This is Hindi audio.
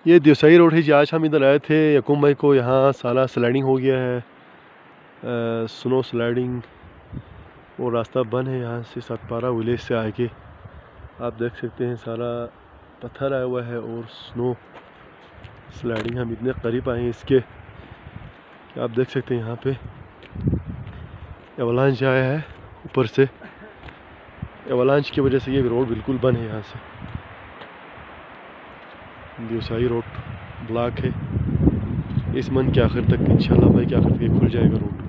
ये देसाई रोड है जी। आज हम इधर आए थे यकूम मई को। यहाँ सारा स्लाइडिंग हो गया है, स्नो स्लाइडिंग। वो रास्ता बंद है यहाँ से सतपारा विलेज से आके। आप देख सकते हैं सारा पत्थर आया हुआ है और स्नो स्लाइडिंग। हम इतने करीब आए हैं इसके कि आप देख सकते हैं यहाँ पे एवलांच आया है ऊपर से। एवलांच की वजह से ये रोड बिल्कुल बंद है। यहाँ से देसाई रोड ब्लॉक है। इस मंथ के आखिर तक, इंशाल्लाह मई के आखिर तक खुल जाएगा रोड।